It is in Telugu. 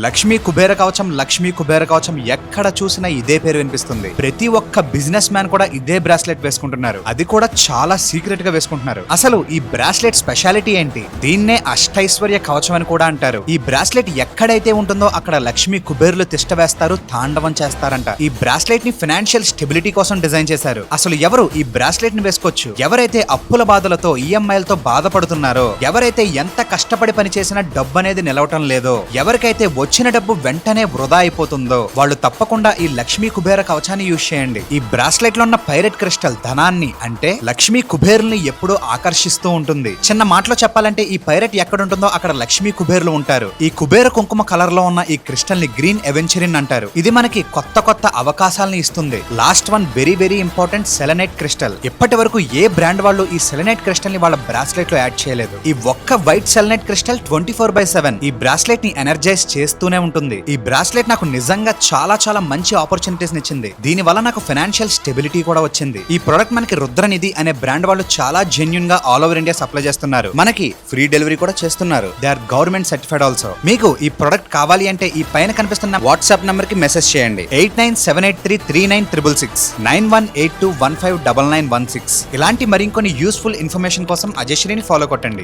లక్ష్మీ కుబేర కవచం ఎక్కడ చూసినా ఇదే పేరు వినిపిస్తుంది. ప్రతి ఒక్క బిజినెస్ మ్యాన్ కూడా ఇదే బ్రాస్లెట్ వేసుకుంటున్నారు. అది కూడా చాలా సీక్రెట్ గా వేసుకుంటున్నారు. అసలు ఈ బ్రాస్లెట్ స్పెషాలిటీ ఏంటి? దీన్నే అష్టైశ్వర్య కవచం అని కూడా అంటారు. ఈ బ్రాస్లెట్ ఎక్కడైతే ఉంటుందో అక్కడ లక్ష్మీ కుబేరులు తిష్ట వేస్తారు, తాండవం చేస్తారంట. ఈ బ్రాస్లెట్ ని ఫైనాన్షియల్ స్టెబిలిటీ కోసం డిజైన్ చేశారు. అసలు ఎవరు ఈ బ్రాస్లెట్ ని వేసుకోవచ్చు? ఎవరైతే అప్పుల బాధలతో ఈఎంఐలతో బాధపడుతున్నారో, ఎవరైతే ఎంత కష్టపడి పని చేసినా డబ్బు అనేది నిలవటం లేదో, ఎవరికైతే వచ్చిన డబ్బు వెంటనే వృధా అయిపోతుందో వాళ్ళు తప్పకుండా ఈ లక్ష్మీ కుబేర కవచాన్ని యూజ్ చేయండి. ఈ బ్రాస్లెట్ లో ఉన్న పైరెట్ క్రిస్టల్ ధనాన్ని అంటే లక్ష్మీ కుబేరుల్ని ఎప్పుడూ ఆకర్షిస్తూ ఉంటుంది. చిన్న మాటలో చెప్పాలంటే ఈ పైరెట్ ఎక్కడ ఉంటుందో అక్కడ లక్ష్మీ కుబేరులు ఉంటారు. ఈ కుబేర కుంకుమ కలర్ లో ఉన్న ఈ క్రిస్టల్ ని గ్రీన్ ఎవెంచరిన్ అంటారు. ఇది మనకి కొత్త కొత్త అవకాశాలను ఇస్తుంది. Last one very very important, selenite crystal. ఇప్పటి వరకు ఏ బ్రాండ్ వాళ్ళు ఈ సెలెనైట్ క్రిస్టల్ ని వాళ్ళ బ్రాస్లెట్ లో యాడ్ చేయలేదు. ఈ ఒక్క వైట్ సెలెనైట్ క్రిస్టల్ 24/7 ఈ బ్రాస్లెట్ ని ఎనర్జైజ్ చేస్తూనే ఉంటుంది. ఈ బ్రాస్లెట్ నాకు నిజంగా చాలా చాలా మంచి ఆపర్చునిటీస్ ఇచ్చింది. దీని వల్ల నాకు ఫైనాన్షియల్ స్టెబిలిటీ కూడా వచ్చింది. ఈ ప్రొడక్ట్ మనకి రుద్రనిధి అనే బ్రాండ్ వాళ్ళు చాలా జెన్యూన్ గా ఆల్ ఓవర్ ఇండియా సప్లై చేస్తున్నారు. మనకి ఫ్రీ డెలివరీ కూడా చేస్తున్నారు. They are government certified also. మీకు ఈ ప్రొడక్ట్ కావాలి అంటే ఈ పైన కనిపిస్తున్న వాట్సాప్ నంబర్ కి మెసేజ్ చేయండి. 8978339666 9182159916. ఇలాంటి మరికొన్ని యూస్ఫుల్ ఇన్ఫర్మేషన్ కోసం అజయశ్రీని ఫాలో కొట్టండి.